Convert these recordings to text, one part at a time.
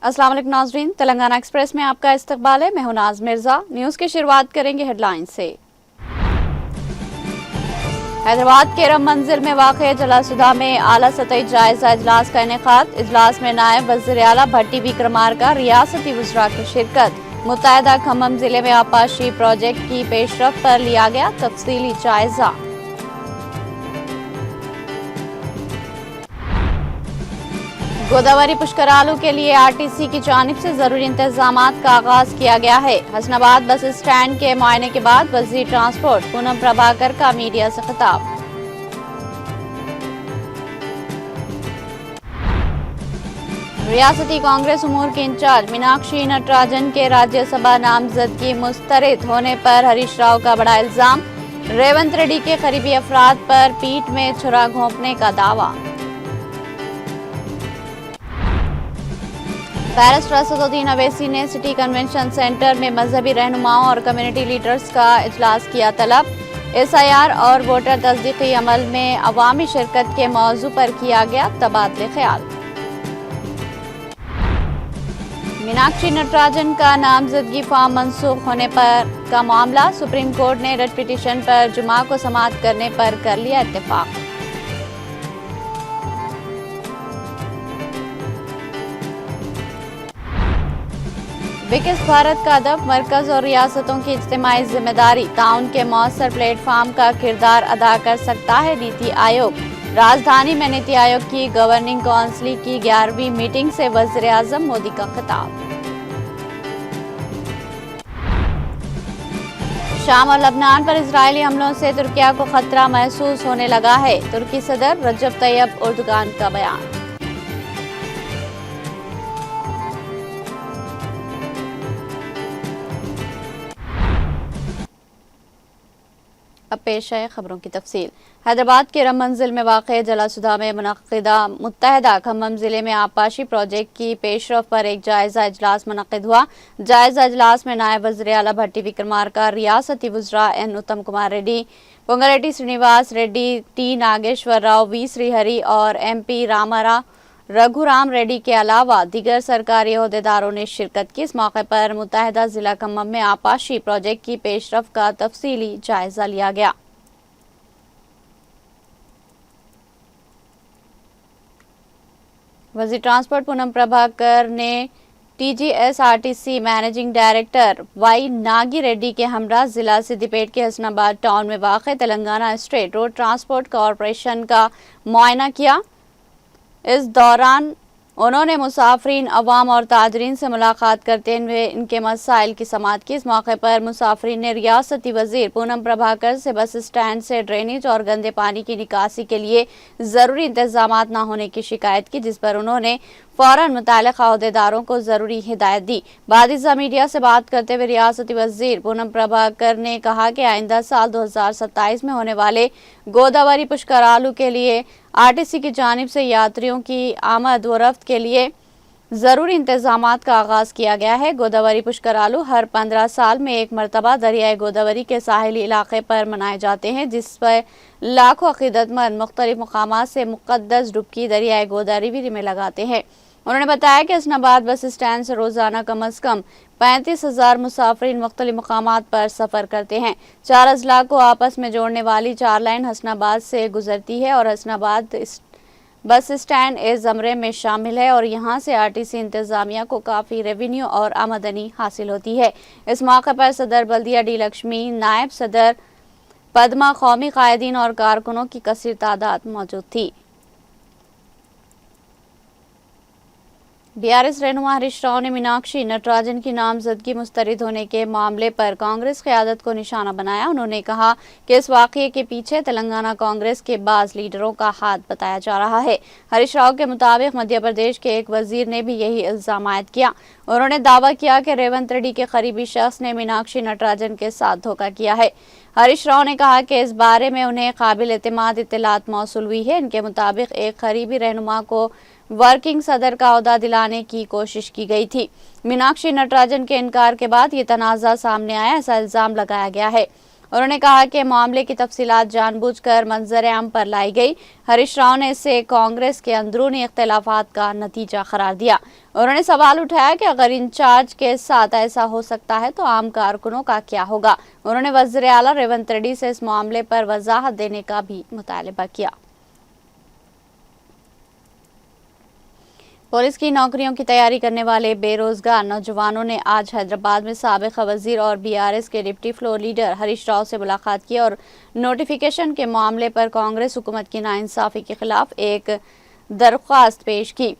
अस्सलाम वालेकुम नाज़रीन, तेलंगाना एक्सप्रेस में आपका इस्तकबाल है। मैं हूं नाज मिर्जा। न्यूज़ की शुरुआत करेंगे हेडलाइन से। हैदराबाद के रम मंजिल में वाक़ जलासुधा में आला सतही जायजा इजलास का इनेकाद। इजलास में नायब वज़ीर आला भट्टी विक्रमार्का, रियासती वज़रा की शिरकत। मुत्तहदा खम्मम जिले में आपाशी प्रोजेक्ट की पेशरफ पर लिया गया तफसीली जायजा। गोदावरी पुष्करालू के लिए आरटीसी की जानिब से जरूरी इंतजामात का आगाज किया गया है। हसनाबाद बस स्टैंड के मुआयने के बाद वज़ीर ट्रांसपोर्ट पूनम प्रभाकर का मीडिया से खिताब। रियासती कांग्रेस उमूर के इंचार्ज मीनाक्षी नटराजन के राज्यसभा नामजदगी मुस्तरद होने पर हरीश राव का बड़ा इल्जाम। रेवंत रेड्डी के करीबी अफराद पर पीठ में छुरा घोंपने का दावा। बैरिस्टर असदुद्दीन अवैसी ने सिटी कन्वेंशन सेंटर में मजहबी रहनुमाओं और कम्युनिटी लीडर्स का इजलास किया तलब। एसआईआर और वोटर तस्दीकी अमल में अवामी शिरकत के मौजू पर किया गया तबादले ख्याल। मीनाक्षी नटराजन का नामजदगी फॉर्म मंसूख होने पर का मामला। सुप्रीम कोर्ट ने रिट पिटीशन पर जुमा को समाअत करने पर कर लिया इत्तेफाक। विकसित भारत का हदफ मरकज और रियासतों की इज्तिमाई जिम्मेदारी ताउन के मौसर प्लेटफॉर्म का किरदार अदा कर सकता है नीति आयोग। राजधानी में नीति आयोग की गवर्निंग काउंसिल की 11वीं मीटिंग से वज़ीर आज़म मोदी का खिताब। शाम और लबनान पर इजरायली हमलों से तुर्किया को खतरा महसूस होने लगा है। तुर्की सदर रजब तैयब एर्दोगान का बयान। अब पेश है खबरों की तफसील। हैदराबाद के रम मंजिल में वाक़ जलासुधा में मुनक़िदा मुत्तहदा खम्मम जिले में आपाशी प्रोजेक्ट की पेशरफ पर एक जायजा इजलास मुनक़िद हुआ। जायजा इजलास में नायब वज़ीर आला भट्टी विक्रमार्का, रियासती वज़रा एन उत्तम कुमार रेड्डी, पोंगारेड्डी श्रीनिवास रेड्डी, टी नागेश्वर राव, वी श्रीहरि और MP रामारा रघुराम रेड्डी के अलावा दीगर सरकारी ओहदेदारों ने शिरकत की। इस मौके पर मुत्तहदा जिला खम्मम में आपाशी प्रोजेक्ट की पेशरफ का तफसीली जायजा लिया गया। वज़ीर ट्रांसपोर्ट पूनम प्रभाकर ने TGSRTC managing director Y Nagi Reddy के हमरा जिला सिद्दीपेट के हसनाबाद टाउन में वाक़ Telangana state road transport corporation का मुआयना किया। इस दौरान उन्होंने मुसाफरीन, अवाम और ताजरीन से मुलाकात करते हुए इनके मसाइल की समाअत की। इस मौके पर मुसाफरीन ने रियासती वज़ीर पूनम प्रभाकर से बस स्टैंड से ड्रेनेज और गंदे पानी की निकासी के लिए ज़रूरी इंतजामात न होने की शिकायत की, जिस पर उन्होंने फ़ौरन मुताल्लिक़ा अहदेदारों को ज़रूरी हिदायत दी। बादिज़ा मीडिया से बात करते हुए रियासती वज़ीर पूनम प्रभाकर ने कहा कि आइंदा साल 2027 में होने वाले गोदावरी पुष्करालू के लिए आरटीसी की जानिब से यात्रियों की आमद व रफ्त के लिए ज़रूरी इंतजामात का आगाज़ किया गया है। गोदावरी पुष्करालू हर 15 साल में एक मरतबा दरियाए गोदावरी के साहिली इलाके पर मनाए जाते हैं, जिस पर लाखों अक़ीदतमंद मुख्तलिफ मकामात से मुक़द्दस डुबकी दरियाए गोदावरी में लगाते हैं। उन्होंने बताया कि हसनाबाद बस स्टैंड से रोज़ाना कम अज़ कम 35,000 मुसाफिरीन मुख्तलिफ मकामात पर सफ़र करते हैं। 4 अजला को आपस में जोड़ने वाली 4 लाइन हसनाबाद से गुजरती है और हसनाबाद बस स्टैंड इस ज़मरे में शामिल है और यहाँ से आरटीसी इंतज़ामिया को काफ़ी रेवेन्यू और आमदनी हासिल होती है। इस मौके पर सदर बल्दिया डी लक्ष्मी, नायब सदर पद्मा, कौमी कायदीन और कारकुनों की कसीर तादाद मौजूद थी। BRS रहनुमा हरीश राव ने मीनाक्षी नटराजन की नामजदगी मुस्तरद होने के मामले पर कांग्रेस क़यादत को निशाना बनाया। उन्होंने कहा कि इस वाक़ये के पीछे तेलंगाना कांग्रेस के बाज़ लीडरों का हाथ बताया जा रहा है। हरीश राव के मुताबिक मध्य प्रदेश के एक वजीर ने भी यही इल्ज़ाम आयद किया। उन्होंने दावा किया कि रेवंत रेड्डी के करीबी शख्स ने मीनाक्षी नटराजन के साथ धोखा किया है। हरीश राव ने कहा कि इस बारे में उन्हें काबिल एतमाद इत्तलात मौसूल हुई है। इनके मुताबिक एक करीबी रहनुमा को वर्किंग सदर का ओहदा दिलाने की कोशिश की गई थी। मीनाक्षी नटराजन के इनकार के बाद ये तनाज़ा सामने आया, ऐसा इल्ज़ाम लगाया गया है। उन्होंने कहा कि मामले की तफसीलात जानबूझकर मंजर-ए-आम पर लाई गई। हरीश राव ने इसे कांग्रेस के अंदरूनी इख्तिलाफात का नतीजा करार दिया। उन्होंने सवाल उठाया कि अगर इंचार्ज के साथ ऐसा हो सकता है तो आम कारकुनों का क्या होगा। उन्होंने वज़ीर आला रेवंत रेड्डी से इस मामले पर वजाहत देने का भी मुतालबा किया। पुलिस की नौकरियों की तैयारी करने वाले बेरोजगार नौजवानों ने आज हैदराबाद में साबिक़ वज़ीर और बीआरएस के deputy floor leader Harish Rao से मुलाकात की और नोटिफिकेशन के मामले पर कांग्रेस हुकूमत की नाइंसाफ़ी के खिलाफ एक दरख्वास्त पेश की।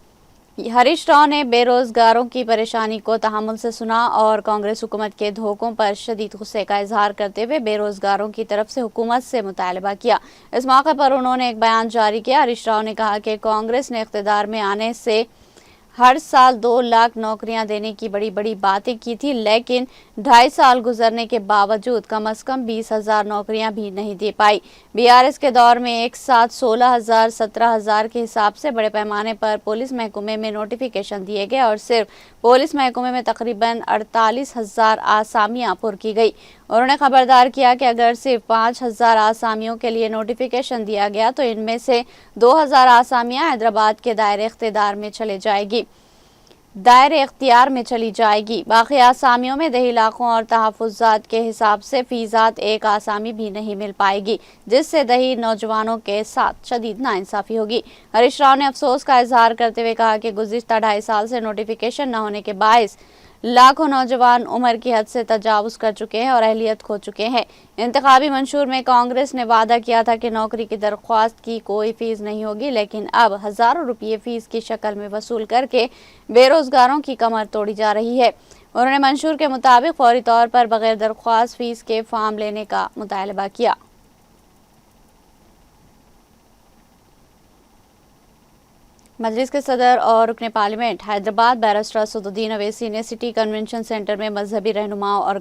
हरीश राव ने बेरोजगारों की परेशानी को तहम्मुल से सुना और कांग्रेस हुकूमत के धोखों पर शदीद गुस्से का इजहार करते हुए बेरोजगारों की तरफ से हुकूमत से मुतालबा किया। इस मौके पर उन्होंने एक बयान जारी किया। हरीश राव ने कहा कि कांग्रेस ने इख्तिदार में आने से हर साल 2 लाख नौकरियां देने की बड़ी बड़ी बातें की थी, लेकिन 2.5 साल गुजरने के बावजूद कम से कम 20,000 नौकरियां भी नहीं दे पाई। बीआरएस के दौर में एक साथ 16,000, 17,000 के हिसाब से बड़े पैमाने पर पुलिस महकमे में नोटिफिकेशन दिए गए और सिर्फ पुलिस महकमे में तकरीबन 48,000 आसामियां पुर की गई। उन्होंने खबरदार किया कि अगर सिर्फ 5,000 आसामियों के लिए नोटिफिकेशन दिया गया तो इनमें से 2,000 आसामियां हैदराबाद के दायरे इख्तियार में चली जाएगी। बाकी आसामियों में दही इलाकों और तहफ़्फ़ुज़ात के हिसाब से फीसाद एक आसामी भी नहीं मिल पाएगी, जिससे दही नौजवानों के साथ शदीद नाइंसाफ़ी होगी। हरीश राव ने अफसोस का इजहार करते हुए कहा कि गुज़िश्ता 2.5 साल से नोटिफिकेशन न होने के बायस लाखों नौजवान उम्र की हद से तजावुज़ कर चुके हैं और अहलियत खो चुके हैं। इंतखाबी मंशूर में कांग्रेस ने वादा किया था कि नौकरी की दरख्वास्त की कोई फीस नहीं होगी, लेकिन अब हज़ारों रुपये फीस की शक्ल में वसूल करके बेरोजगारों की कमर तोड़ी जा रही है। उन्होंने मंशूर के मुताबिक फौरी तौर पर बगैर दरख्वास्त फीस के फॉर्म लेने का मुतालबा किया। मजलिस के सदर और रुकने पार्लियामेंट हैदराबाद बैरिस्टर असदुद्दीन अवैसी ने सिटी कन्वेंशन सेंटर में मजहबी रहनुमाओं और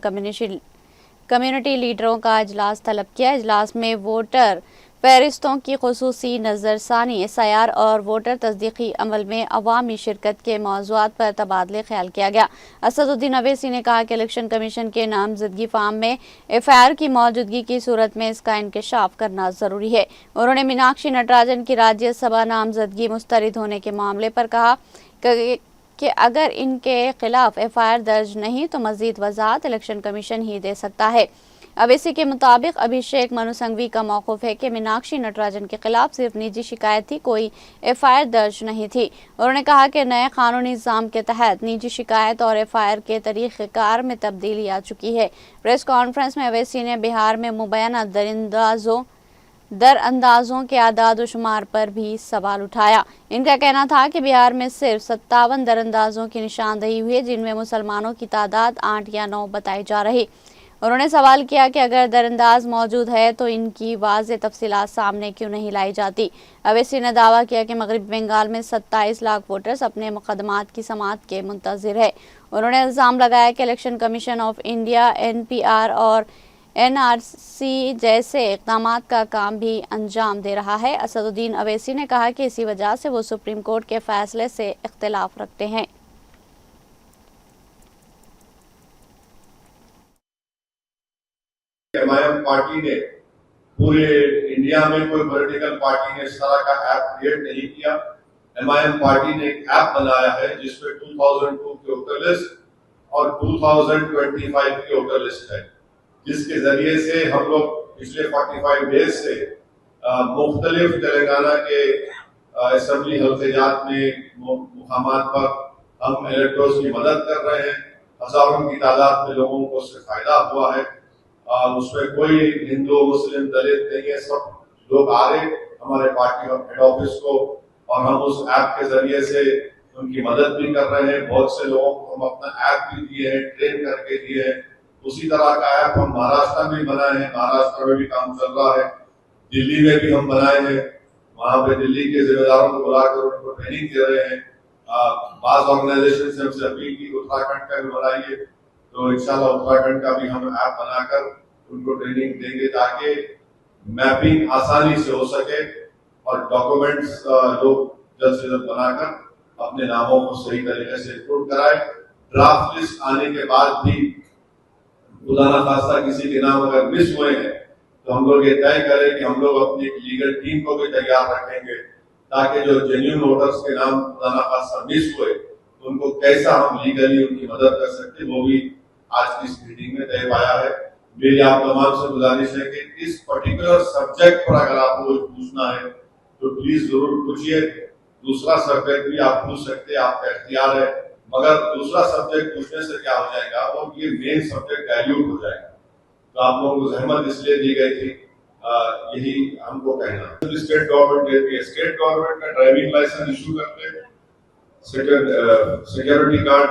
कम्युनिटी लीडरों का इजलास तलब किया। इजलास में वोटर फहरिस्तों की खुसूसी नज़रसानी, एसआईआर और वोटर तस्दीकी अमल में अवामी शिरकत के मौज़ूआत पर तबादले ख्याल किया गया। असदुद्दीन अवैसी ने कहा कि इलेक्शन कमीशन के नामजदगी फार्म में एफआईआर की मौजूदगी की सूरत में इसका इंकशाफ करना ज़रूरी है। उन्होंने मीनाक्षी नटराजन की राज्यसभा नामजदगी मुस्तरद होने के मामले पर कहा कि अगर इनके खिलाफ एफआईआर दर्ज नहीं तो मजीद वजाहत इलेक्शन कमीशन ही दे सकता है। अवैसी के मुताबिक अभिषेक मनु संघवी का मौक़िफ़ है कि मीनाक्षी नटराजन के खिलाफ सिर्फ निजी शिकायत थी, कोई एफआईआर दर्ज नहीं थी। उन्होंने कहा कि नए कानूनी निज़ाम के तहत निजी शिकायत और एफआईआर के तरीक़ेकार में तब्दीली आ चुकी है। प्रेस कॉन्फ्रेंस में अवैसी ने बिहार में मुबैना दरअंदाजों के आदाद व शुमार पर भी सवाल उठाया। इनका कहना था कि बिहार में सिर्फ 57 दरअंदाजों की निशानदही हुई है, जिनमें मुसलमानों की तादाद 8 या 9 बताई जा रही। उन्होंने सवाल किया कि अगर दरअंदाज मौजूद है तो इनकी वाज़ेह तफसीलात सामने क्यों नहीं लाई जाती। अवैसी ने दावा किया कि मगरबी बंगाल में 27 लाख वोटर्स अपने मुकदमात की समाअत के मुंतज़िर है। उन्होंने इल्ज़ाम लगाया कि election commission of India NPR और एनआरसी जैसे इक़दामात का काम भी अंजाम दे रहा है। असदुद्दीन अवैसी ने कहा कि इसी वजह से वो सुप्रीम कोर्ट के फैसले से इख्तिलाफ रखते हैं। एमआईएम पार्टी ने पूरे इंडिया में कोई पॉलिटिकल पार्टी ने इस तरह का ऐप क्रिएट नहीं किया। एमआईएम पार्टी ने एक ऐप बनाया है जिसमें 2002 की वोटर लिस्ट और 2025 की वोटर लिस्ट है, जिसके जरिए से हम लोग पिछले 45 डेज से मुख्तलिफ तेलंगाना के असेंबली हल्क़ात में मुकामात पर हम इलेक्टर्स की मदद कर रहे हैं। हजारों की तादाद में लोगों को उससे फायदा हुआ है। उसमें कोई हिंदू मुस्लिम दलित नहीं है, सब लोग आ रहे हमारे पार्टी और हेड ऑफिस को और हम उस ऐप के जरिए से उनकी मदद भी कर रहे हैं। बहुत से लोगों को हम अपना ऐप भी दिए हैं, ट्रेन करके दिए हैं। उसी तरह का ऐप हम महाराष्ट्र में बनाए हैं, महाराष्ट्र में भी काम चल रहा है। दिल्ली में भी हम बनाए हैं, वहां पे दिल्ली के जिम्मेदारों को बुलाकर उनको ट्रेनिंग दे रहे हैं। बाज़ ऑर्गेनाइजेशन से हमसे अपील की उत्तराखंड का भी बनाइए, तो इंशाल्लाह उत्तराखंड का भी हम ऐप बनाकर उनको ट्रेनिंग देंगे ताकि मैपिंग आसानी से हो सके और डॉक्यूमेंट्स लोग जल्द से जल्द बनाकर अपने नामों को सही तरीके से इंक्लूड कराए। ड्राफ्ट लिस्ट आने के बाद भी खुदा खास्ता किसी के नाम अगर मिस हुए हैं तो हम लोग ये तय करें कि हम लोग अपनी लीगल टीम को भी तैयार रखेंगे ताकि जो जेन्युइन वोटर्स के नाम खुदा खास्ता मिस हुए तो उनको कैसा हम लीगली उनकी मदद कर सकते, वो भी आज की इस मीटिंग में तय पाया है। मेरी आप तमाम से गुजारिश है कि इस पर्टिकुलर सब्जेक्ट पर अगर आपको कुछ पूछना है तो प्लीज जरूर पूछिए। दूसरा सब्जेक्ट भी आप पूछ सकते हैं, आपका इख्तियार है, मगर दूसरा सब्जेक्ट पूछने से क्या हो जाएगा, वो ये मेन सब्जेक्ट डाइल्यूट हो जाएगा। तो आप लोगों को जहमत इसलिए दी गई थी, यही हमको कहना है। स्टेट गवर्नमेंट देती है, स्टेट गवर्नमेंट का ड्राइविंग लाइसेंस इशू करते हैं, सिक्योरिटी कार्ड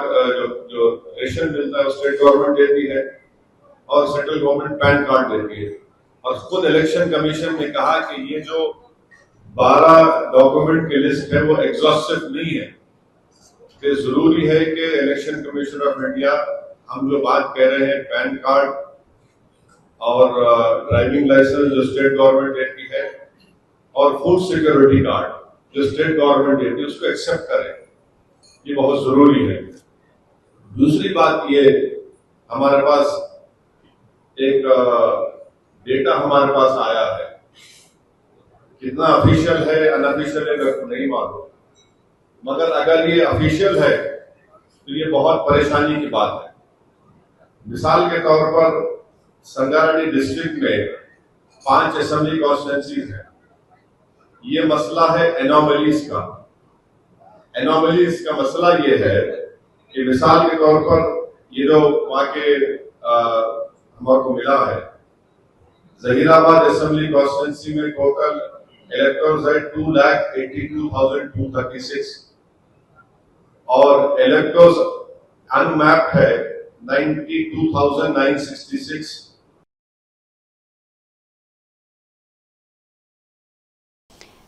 जो रेशन मिलता है स्टेट गवर्नमेंट देती है, और सेंट्रल गवर्नमेंट पैन कार्ड देती है। और खुद इलेक्शन कमीशन ने कहा कि ये जो 12 डॉक्यूमेंट की लिस्ट है वो एग्जॉस्टिव नहीं है, कि जरूरी है कि इलेक्शन कमीशन ऑफ इंडिया हम जो बात कह रहे हैं पैन कार्ड और ड्राइविंग लाइसेंस जो स्टेट गवर्नमेंट देती है और फूड सिक्योरिटी कार्ड जो स्टेट गवर्नमेंट देती है उसको एक्सेप्ट करें, ये बहुत जरूरी है। दूसरी बात ये, हमारे पास एक डेटा हमारे पास आया है, कितना ऑफिशियल है अनऑफिशियल है मेरे को नहीं मालूम, मगर अगर ये ऑफिशियल है तो ये बहुत परेशानी की बात है। मिसाल के तौर पर संगारेड्डी डिस्ट्रिक्ट में 5 असेंबली कॉन्स्टिट्यूंसीज हैं। ये मसला है एनोमलीज का। एनोमलीज का मसला ये है कि मिसाल के तौर पर ये जो वहां के हमारे को मिला है, जहीराबाद असेंबली कॉन्स्टिट्यूंसी में टोटल इलेक्टर्स है 2,82,236 और इलेक्टर्स अनमैप्ड है 92,966।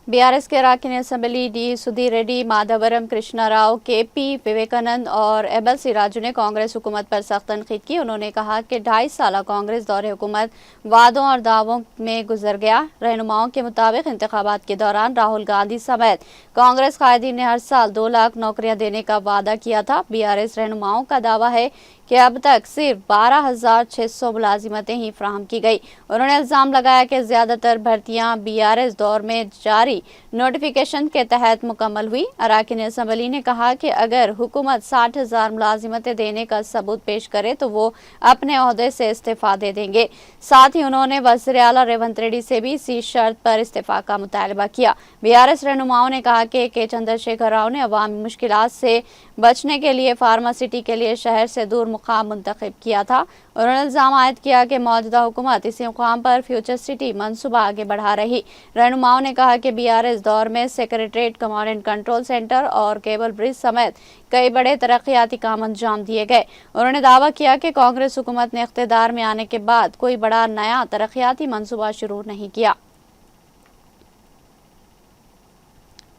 बीआरएस के अराकीन assembly D Sudheer Reddy, Madhavaram Krishna Rao, KP Vivekanand और एबल राजू ने कांग्रेस हुकूमत पर सख्त तनकीद की। उन्होंने कहा कि 2.5 साल कांग्रेस दौरे हुकूमत वादों और दावों में गुजर गया। रहनुमाओं के मुताबिक इंतखाबात के दौरान राहुल गांधी समेत कांग्रेस कायदीन ने हर साल 2 लाख नौकरियां देने का वादा किया था। बीआरएस रहनुमाओं का दावा है कि अब तक सिर्फ 12,600 मुलाजिमतें ही फ्राहम की गई। उन्होंने इल्जाम लगाया कि ज्यादातर भर्तियां बीआरएस दौर में जारी नोटिफिकेशन के तहत मुकम्मल हुई। अराकीन असेंबली ने कहा कि अगर हुकूमत 60,000 मुलाजिमतें देने का सबूत पेश करे तो वो अपने ओहदे से इस्तीफा दे देंगे। साथ ही उन्होंने वज़ीर आला रेवंत रेड्डी से भी इसी शर्त पर इस्तीफा का मुतालबा किया। बीआरएस रहनुमाओं ने कहा कि के चंद्रशेखर राव ने अवामी मुश्किलात से बचने के लिए फार्मासिटी के लिए शहर से दूर मुकाम मुंतखब किया था। उन्होंने इल्जाम आयद किया कि मौजूदा हुकूमत इसी मुकाम पर फ्यूचर सिटी मनसूबा आगे बढ़ा रही। रहनुमाओं ने कहा कि बीआरएस दौर में secretariat, command and control centre और केबल ब्रिज समेत कई बड़े तरक्याती काम अंजाम दिए गए। उन्होंने दावा किया कि कांग्रेस हुकूमत ने इख्तिदार में आने के बाद कोई बड़ा नया तरक्याती मनसूबा शुरू नहीं किया।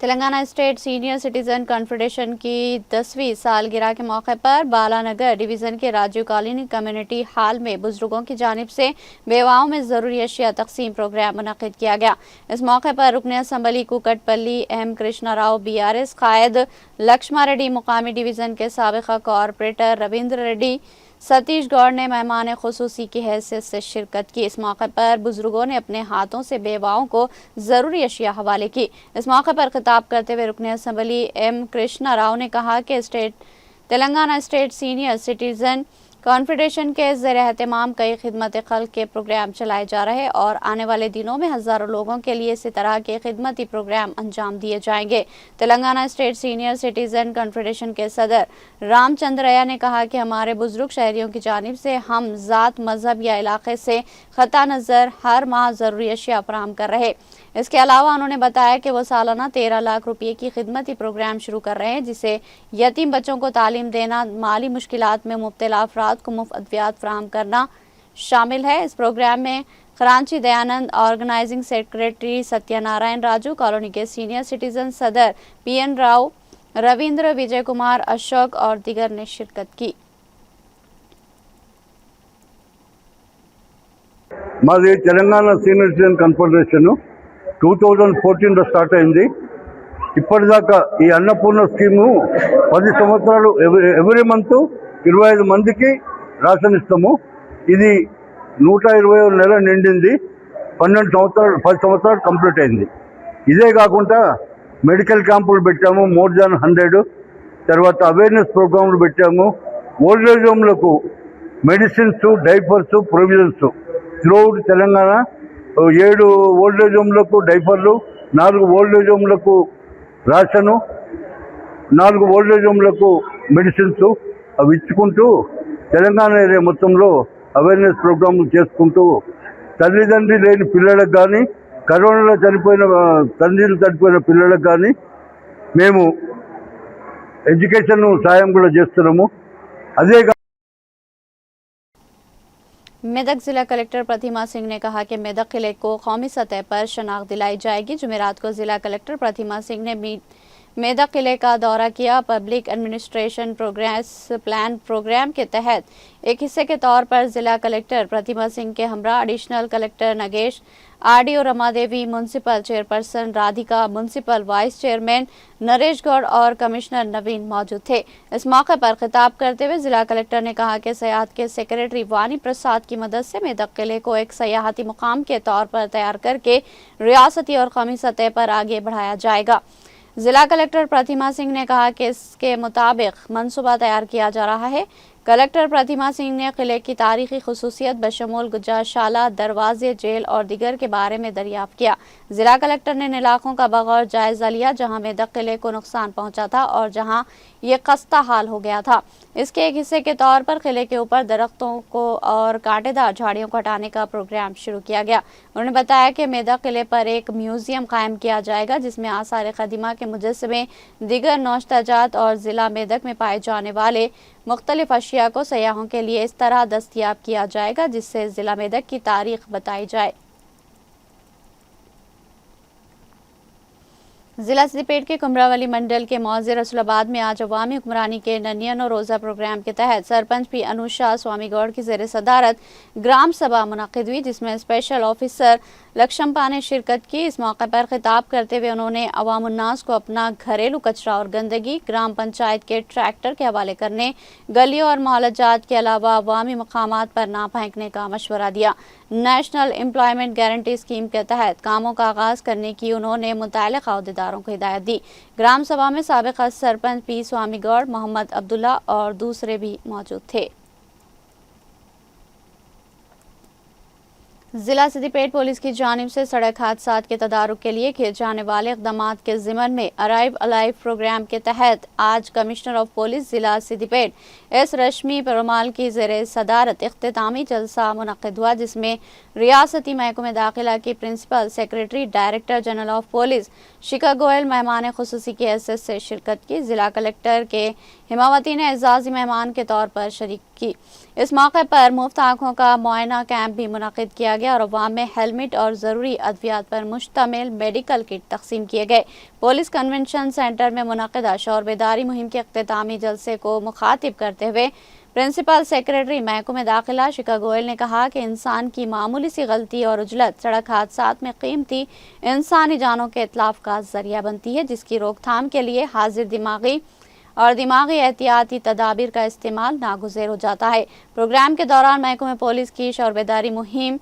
Telangana state senior citizen confederation की 10वीं सालगिरह के मौके पर बालानगर डिवीजन के राजीव कॉलोनी कम्युनिटी हॉल में बुजुर्गों की जानिब से बेवाओं में जरूरी अशिया तकसीम प्रोग्राम मुनक्किद किया गया। इस मौके पर रुकन assembly Kukatpally M Krishna Rao, BRS कायद लक्ष्मा रेड्डी, मुकामी डिवीजन के साबिका कॉरपोरेटर रविंद्र रेड्डी, सतीश गौड़ ने मेहमान खुसूसी की हैसियत से शिरकत की। इस मौके पर बुजुर्गों ने अपने हाथों से बेवाओं को जरूरी अशिया हवाले की। इस मौके पर खिताब करते हुए रुकन असम्बली एम कृष्णा राव ने कहा कि Telangana state senior citizen confederation के ज़ेर एहतमाम कई खिदमत खल्क के प्रोग्राम चलाए जा रहे और आने वाले दिनों में हज़ारों लोगों के लिए इसी तरह के खिदमती प्रोग्राम अंजाम दिए जाएंगे। Telangana state senior citizen confederation के सदर रामचंद्रया ने कहा कि हमारे बुजुर्ग शहरियों की जानिब से हम ज़ात, मजहब या इलाके से खता नज़र हर माह ज़रूरी अशिया फराहम कर रहे। इसके अलावा उन्होंने बताया कि वो सालाना 13 लाख रुपये की खिदमती प्रोग्राम शुरू कर रहे हैं, जिसे यतीम बच्चों को तालीम देना, माली मुश्किलात में मुब्तला अफराद को मुफ्त अद्वियात फराहम करना शामिल है। इस प्रोग्राम में Karachi Dayanand, organising secretary Satyanarayana Raju, colony के सीनियर सिटीजन सदर PN राव, रविंद्र, विजय कुमार, अशोक और दीगर ने शिरकत की। మాది తెలంగాణ సీనియర్ సిటిజన్ కన్ఫెడరేషన్ 2014లో స్టార్ట్ అయింది. ఇప్పటిదాకా ఈ అన్నపూర్ణ స్కీము 10 సంవత్సరాలు ఎవ్రీ మంత్ 25 మందికి రేషన్ ఇస్తాము. ఇది 120వ నెల నిండింది. 10 సంవత్సరాలు కంప్లీట్ అయింది. ఇదే కాకుండా మెడికల్ క్యాంపులు పెట్టాము మోర్ దాన్ 100. తర్వాత అవేర్నెస్ ప్రోగ్రాంలు పెట్టాము. ఓల్డేజ్ హోమ్లకు medicines, diapers, provisions throughout Telangana 7 old age హోమ్లకు డైపర్లు, 4 ఓల్డేజ్ హోమ్లకు రేషను, 4 ఓల్డేజ్ హోమ్లకు మెడిసిన్స్ అవి ఇచ్చుకుంటూ తెలంగాణ ఏరియా మొత్తంలో అవేర్నెస్ ప్రోగ్రాంలు చేసుకుంటూ తల్లిదండ్రి లేని పిల్లలకు కానీ, కరోనాలో తండ్రులు చనిపోయిన పిల్లలకు కానీ మేము ఎడ్యుకేషన్ సాయం కూడా చేస్తున్నాము. అదే मेदक जिला कलेक्टर प्रतिमा सिंह ने कहा कि मेदक किले को कौमी सतह पर शनाख्त दिलाई जाएगी। जुमेरात को जिला कलेक्टर प्रतिमा सिंह ने मेदक किले का दौरा किया। Public administration progress plan programme के तहत एक हिस्से के तौर पर जिला कलेक्टर प्रतिमा सिंह के हमरा additional collector Nagesh, RDO Rama Devi, municipal chairperson Radhika, municipal vice chairman Naresh Goud और कमिश्नर नवीन मौजूद थे। इस मौके पर खिताब करते हुए जिला कलेक्टर ने कहा कि सयाहत के सेक्रेटरी वानी प्रसाद की मदद से मेदक किले को एक सयाहती मुकाम के तौर पर तैयार करके रियासती और कौमी सतह पर आगे बढ़ाया जाएगा। जिला कलेक्टर प्रतिमा सिंह ने कहा कि इसके मुताबिक मंसूबा तैयार किया जा रहा है। कलेक्टर प्रतिमा सिंह ने किले की तारीखी खसूसियत बशमूल गुजाशाला, दरवाजे, जेल और दिगर के बारे में दरियाफ्त किया। जिला कलेक्टर ने इन इलाकों का बगौर जायजा लिया जहां मेदक किले को नुकसान पहुंचा था और जहां ये खस्ता हाल हो गया था। इसके एक हिस्से के तौर पर किले के ऊपर दरख्तों को और कांटेदार झाड़ियों को हटाने का प्रोग्राम शुरू किया गया। उन्होंने बताया कि मेदक किले पर एक म्यूजियम कायम किया जाएगा जिसमें आसार कदीमा के मुजस्समे, दिगर नौश्ताजात और जिला मेदक में पाए जाने वाले मुख्तलिफ अशिया को सयाहों के लिए इस तरह दस्तयाब किया जाएगा जिससे जिला मेदक की तारीख बताई जाए। जिला सिद्दीपेट के कुमरावली मंडल के मौजे रसूलाबाद में आज अवामी हुक्मरानी के नन्यनो रोज़ा प्रोग्राम के तहत सरपंच पी अनुषा स्वामी गौड़ की ज़ेर सदारत ग्राम सभा मुनक़िद हुई जिसमें स्पेशल ऑफिसर लक्ष्मपा ने शिरकत की। इस मौके पर खिताब करते हुए उन्होंने अवामुन्नास को अपना घरेलू कचरा और गंदगी ग्राम पंचायत के ट्रैक्टर के हवाले करने, गलियों और मोहल्लाजात के अलावा अवामी मकामात पर ना फेंकने का मशवरा दिया। नेशनल एम्प्लॉयमेंट गारंटी स्कीम के तहत कामों का आगाज करने की उन्होंने मुतल्लिक़ा अहदेदारों को हिदायत दी। ग्राम सभा में साबिक़ सरपंच पी स्वामी गौड़, मोहम्मद अब्दुल्ला और दूसरे भी मौजूद थे। जिला सिद्दीपेट पुलिस की जानिब से सड़क हादसात के तदारुक के लिए किए जाने वाले इक़दामात के ज़िमन में अराइव अलाइव प्रोग्राम के तहत आज कमिश्नर ऑफ पुलिस जिला सिद्दीपेट एस रश्मि परमाल की ज़ेर सदारत इख्तितामी जलसा मुनक़िद हुआ जिसमें रियासती महकमे दाखिला की principal secretary director general of police Shikha Goyal मेहमान खुसूसी की हैसियत से शिरकत की। जिला कलेक्टर के हिमावती ने एजाज़ी मेहमान के तौर पर शरीक की। इस मौके पर मुफ्त आँखों का मुआयना कैंप भी मुनक़िद किया गया और अवाम में हेलमेट और ज़रूरी अद्वियात पर मुश्तमिल मेडिकल किट तक़सीम किए गए। पुलिस कन्वेंशन सेंटर में मुनक़िदा शौर बेदारी मुहिम के इख्तितामी जलसे को मुखातिब करते हुए प्रिंसिपल सेक्रेटरी महकमे दाखिला शिखा गोयल ने कहा कि इंसान की मामूली सी गलती और उजलत सड़क हादसात में कीमती इंसानी जानों के इतलाफ का जरिया बनती है जिसकी रोकथाम के लिए हाजिर दिमागी एहतियाती तदाबीर का इस्तेमाल नागुज़ेर हो जाता है। प्रोग्राम के दौरान महकमे पुलिस की शौर बेदारी मुहिम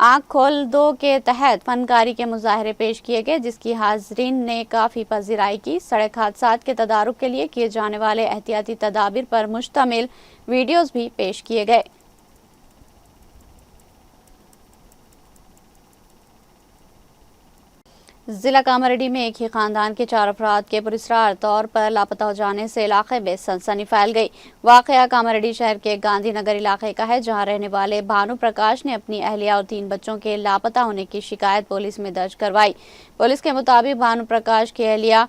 आँख खोल दो के तहत फनकारी के मुजाहरे पेश किए गए जिसकी हाजरीन ने काफ़ी पजीराई की। सड़क हादसात के तदारुक के लिए किए जाने वाले एहतियाती तदाबीर पर मुश्तमिल वीडियोज़ भी पेश किए गए। जिला कामारेड्डी में एक ही खानदान के 4 अफराद के पुरस्रार तौर पर लापता हो जाने से इलाके में सनसनी फैल गई। वाक़या कामारेड्डी शहर के गांधीनगर इलाके का है जहां रहने वाले भानु प्रकाश ने अपनी अहलिया और 3 बच्चों के लापता होने की शिकायत पुलिस में दर्ज करवाई। पुलिस के मुताबिक भानु प्रकाश की अहलिया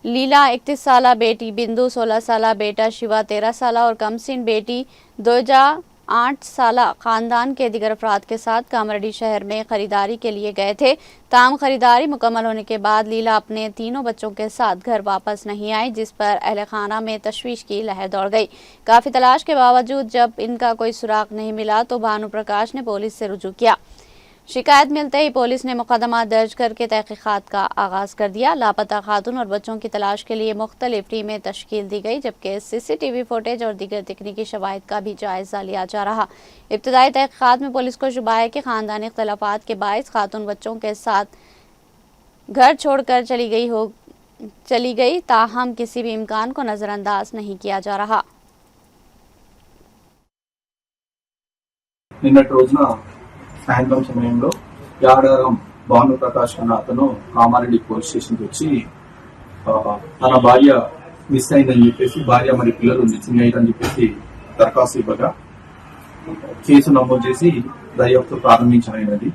लीला 31 साला, बेटी बिंदु 16 साला, बेटा शिवा 13 साला और कमसिन बेटी दोजा 8 साला खानदान के दिगर अफराद के साथ कामारेड्डी शहर में खरीदारी के लिए गए थे। ताम खरीदारी मुकम्मल होने के बाद लीला अपने तीनों बच्चों के साथ घर वापस नहीं आई जिस पर अहले खाना में तशवीश की लहर दौड़ गई। काफ़ी तलाश के बावजूद जब इनका कोई सुराग नहीं मिला तो भानु प्रकाश ने पुलिस से रुजू किया। शिकायत मिलते ही पुलिस ने मुकदमा दर्ज करके तहकीकात का आगाज कर दिया। लापता खातून और बच्चों की तलाश के लिए मुख्तलिफ टीमें तश्कील दी गई, जबकि सीसीटीवी फुटेज और दीगर तकनीकी शवाहिद का भी जायजा लिया जा रहा। इब्तदाई तहकीकात में पुलिस को शुबा है कि खानदानी इख्तलाफात के बायस खातून बच्चों के साथ घर छोड़कर चली गई, ताहम किसी भी इम्कान को नजरअंदाज नहीं किया जा रहा। నిన్నటి రోజున సాయంత్రం సమయంలో యాడారం భానుప్రకాష్ అన్న అతను కామారెడ్డి పోలీస్ స్టేషన్కి వచ్చి తన భార్య మిస్ అయిందని చెప్పేసి, భార్య మరి పిల్లలు మిస్సింగ్ అయ్యారని చెప్పేసి దరఖాస్తు ఇవ్వగా కేసు నమోదు చేసి దర్యాప్తు ప్రారంభించమైనది.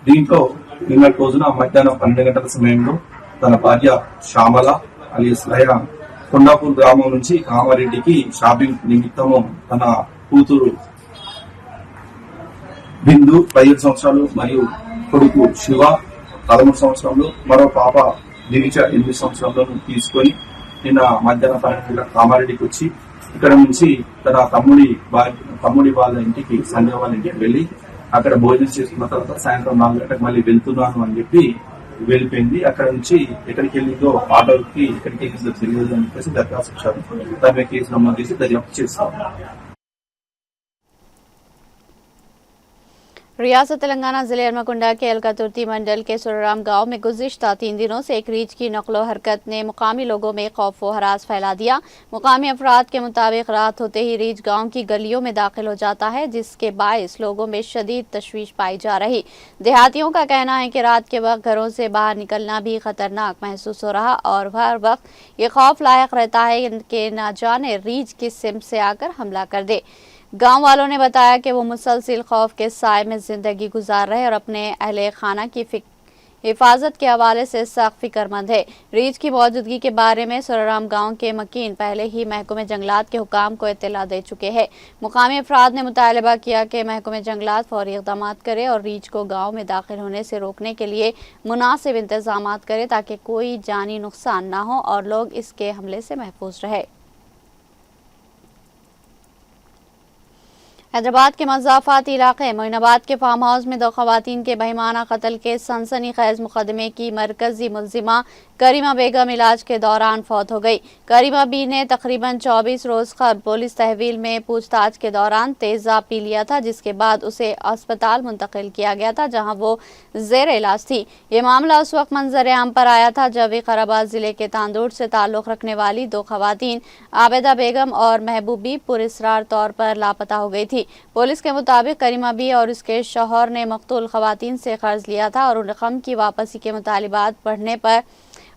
దీంట్లో నిన్నటి రోజున మధ్యాహ్నం 12 గంటల సమయంలో తన భార్య శ్యామల అలియాస్ లయ కొండాపూర్ గ్రామం నుంచి కామారెడ్డికి షాపింగ్ నిమిత్తము తన కూతురు బిందు 15 సంవత్సరాలు మరియు కొడుకు శివ 13 సంవత్సరాలు, మరో పాప దివిజ 8 సంవత్సరాలను తీసుకొని నిన్న మధ్యాహ్నం 12 కామారెడ్డికి వచ్చి ఇక్కడ నుంచి తన తమ్ముడి వాళ్ళ ఇంటికి, సంజయ్ వాళ్ళ ఇంటికి వెళ్లి అక్కడ భోజనం చేసుకున్న తర్వాత సాయంత్రం 4 గంటలకు మళ్ళీ వెళ్తున్నాను అని చెప్పి వెళ్ళిపోయింది. అక్కడ నుంచి ఎక్కడికి వెళ్ళిందో ఆటోకి ఎక్కడికి వెళ్ళిందో తెలియదు అని చెప్పేసి దరఖాస్తు ఇచ్చారు. దాని కేసు నమోదు చేసి దర్యాప్తు చేస్తాం. रियासत तेलंगाना जिले अरमाकुंडा के अलकातुर्ती मंडल के सुरराम गांव में गुज़िश्ता 3 दिनों से एक रीछ की नकलो हरकत ने मुकामी लोगों में खौफ व हरास फैला दिया। मुकामी अफराद के मुताबिक रात होते ही रीछ गांव की गलियों में दाखिल हो जाता है, जिसके बायस लोगों में शदीद तशवीश पाई जा रही। देहातियों का कहना है कि रात के वक्त घरों से बाहर निकलना भी खतरनाक महसूस हो रहा और हर वक्त ये खौफ लायक रहता है कि न जाने रीछ किस सिमत से आकर हमला कर दे। गांव वालों ने बताया कि वो मुसलसल खौफ के साए में जिंदगी गुजार रहे और अपने अहले खाना की हिफाजत के हवाले से सख्त फिक्रमंद है। रीछ की मौजूदगी के बारे में सुरराम गांव के मकीन पहले ही महकमे जंगलात के हुकाम को इत्तला दे चुके हैं। मुकामी अफराद ने मुतालबा किया कि महकमे जंगलात फौरी इक़दाम करे और रीछ को गांव में दाखिल होने से रोकने के लिए मुनासिब इंतजाम करे, ताकि कोई जानी नुकसान न हो और लोग इसके हमले से महफूज रहे। हैदराबाद के मज़ाफ़ाती इलाके मोइनाबाद के फार्म हाउस में 2 ख़वातीन के बहिमाना कत्ल के सनसनीखेज़ मुकदमे की मरकजी मुल्जिमा करीमा बेगम इलाज के दौरान फौत हो गई। करीमा बी ने तकरीबन 24 रोज़ कबल पुलिस तहवील में पूछताछ के दौरान तेज़ाब पी लिया था, जिसके बाद उसे अस्पताल मुंतकिल किया गया था, जहां वो ज़ेर इलाज थी। ये मामला उस वक्त मंजर आम पर आया था जब विकाराबाद जिले के तांदूर से ताल्लुक़ रखने वाली 2 ख़वातीन आबिदा बेगम और महबूबी पुरस्रार तौर पर लापता हो गई थी। पुलिस के मुताबिक करीमा बी और उसके शौहर ने मकतूल ख़वातीन से कर्ज लिया था और उन रकम की वापसी के मुतालिबात बढ़ने पर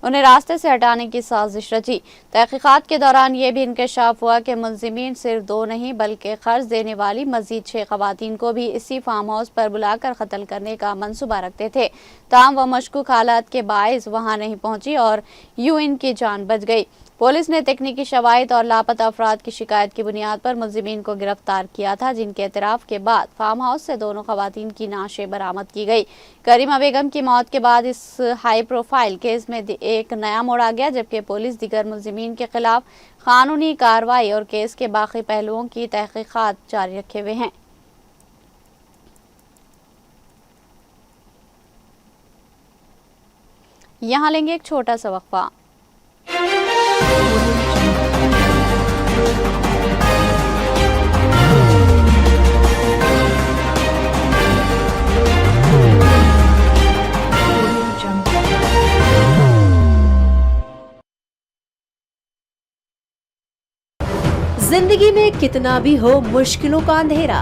उन्हें रास्ते से हटाने की साजिश रची। तहकीकात के दौरान ये भी इंकशाफ हुआ कि मुल्जिमीन सिर्फ 2 नहीं बल्कि कर्ज देने वाली मजीद 6 ख़वातीन को भी इसी फार्म हाउस पर बुलाकर कत्ल करने का मंसूबा रखते थे। ताहम वह मशकूक हालात के बायस वहां नहीं पहुंची और यूं इनकी जान बच गई। पुलिस ने तकनीकी शवाहिद और लापता अफराद की शिकायत की बुनियाद पर मुल्जिमीन को गिरफ्तार किया था, जिनके एतराफ़ के बाद फार्म हाउस से दोनों ख़वातीन की नाशें बरामद की गई। करीमा बेगम की मौत के बाद इस हाई प्रोफाइल केस में एक नया मोड़ आ गया, जबकि पुलिस दीगर मुल्जिमीन के खिलाफ कानूनी कार्रवाई और केस के बाकी पहलुओं की तहकीकात जारी रखे हुए हैं। यहाँ लेंगे एक छोटा सा वक्फा। जिंदगी में कितना भी हो मुश्किलों का अंधेरा,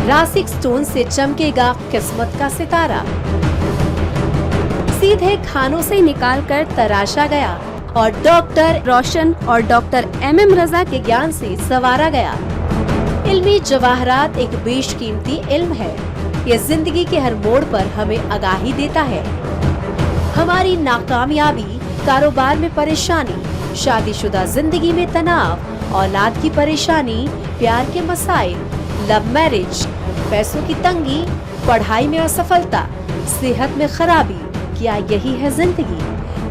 रासिक स्टोन से चमकेगा किस्मत का सितारा। सीधे खानों से निकालकर तराशा गया और डॉक्टर रोशन और डॉक्टर MM रजा के ज्ञान से संवारा गया। इल्मी जवाहरात एक बेशकीमती इल्म है। ये जिंदगी के हर मोड़ पर हमें आगाही देता है। हमारी नाकामयाबी, कारोबार में परेशानी, शादीशुदा जिंदगी में तनाव, औलाद की परेशानी, प्यार के मसाइल, लव मैरिज, पैसों की तंगी, पढ़ाई में असफलता, सेहत में खराबी, क्या यही है जिंदगी?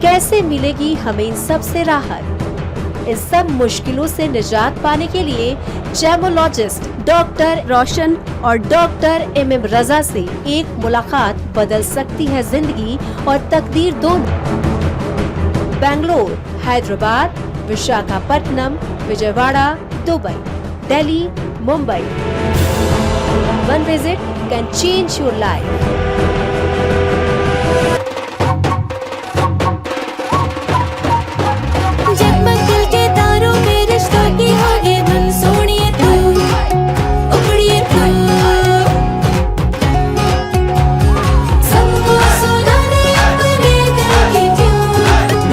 कैसे मिलेगी हमें इन सब से राहत? इन सब मुश्किलों से निजात पाने के लिए जेमोलॉजिस्ट डॉक्टर रोशन और डॉक्टर MM रजा से एक मुलाकात बदल सकती है जिंदगी और तकदीर दोनों। Bangalore, Hyderabad, Visakhapatnam, Vijayawada, Dubai, Delhi, Mumbai. One visit can change your life. जगमग दिल के तारों में रिश्तों की होगी धुन, सोनिए तू, उखड़िए तू, सबको सुना दे अपने दिल की ट्यून,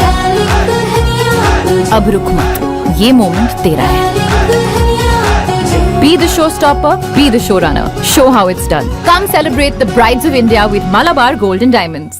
डार्लिंग दुल्हनिया तुझे, अब रुक मत, ये मोमेंट तेरा है। डार्लिंग दुल्हनिया तुझे। Be the showstopper, be the showrunner. Show how it's done. Come celebrate the brides of India with Malabar Gold and Diamonds.